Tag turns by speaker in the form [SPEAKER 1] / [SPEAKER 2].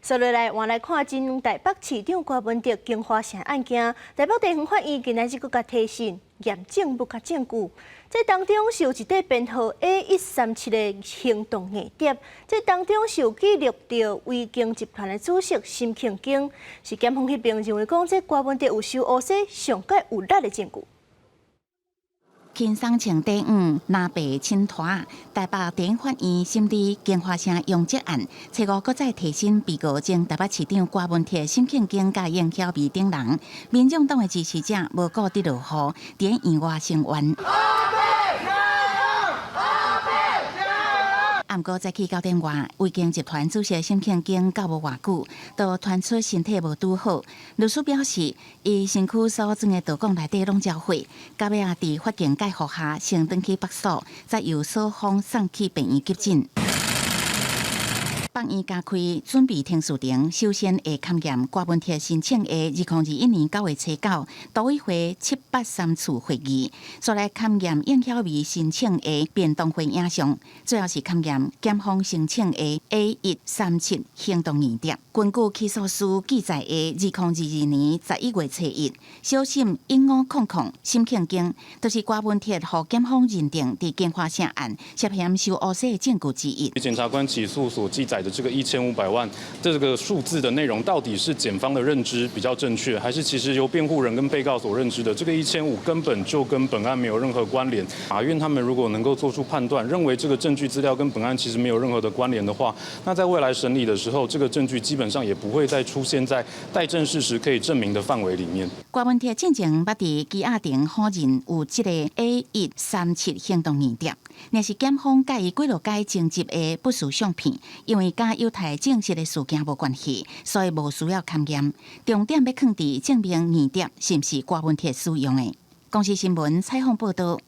[SPEAKER 1] 接落来，换来看真台北市长郭文哲经花城案件，台北地方法院今仔日佫甲提醒，验证不甲证据。这当中是有一块编号 A137的行动硬碟，这当中是有记录到威经集团的主席辛庆京，是检方迄边认为讲这郭文哲有受诬洗上界有力的证据。
[SPEAKER 2] 轻松前第五拿白青拖，台北地方法院审理经花城用这案，初五搁再提审被告前台北市长郭文哲、辛庆京甲应晓薇等人，民众党的支持者无顾得落雨，伫院外声援。暗过早起9点外，威经集团主席辛庆京到无偌久，都传出身体无拄好。律师表示，伊身躯所装的道管内底拢交血，到尾啊伫法警介护下，先转去北所，再由所方送去病院急诊。北院加开准备听诉庭，首先会勘验郭文哲申请的2021年9月初9都委会783次会议，再来勘验应晓薇申请的变动会影像，最后是勘验检方申请的 A137行动硬碟。根据起诉书记载的2022年11月初1，小审1500辛庆京，就是郭文哲和检方认定伫经花城案涉嫌受诬洗的证据之一。
[SPEAKER 3] 检察官起诉所记载的这个1500万这个数字的内容，到底是检方的认知比较正确，还是其实由辩护人跟被告所认知的这个1500根本就跟本案没有任何关联？法院他们如果能够做出判断，认为这个证据资料跟本案其实没有任何的关联的话，那在未来审理的时候，这个证据基本上也不会再出现在待证事实可以证明的范围里面。
[SPEAKER 2] 郭文哲进前捌伫羁押庭否认有这个 A137行动硬碟，若是检方甲伊几落届征集的不实相片，因为甲犹太正式的事件无关系，所以无需要勘验。重点要放伫证明硬碟是毋是郭文哲使用的。公视新闻采访报道。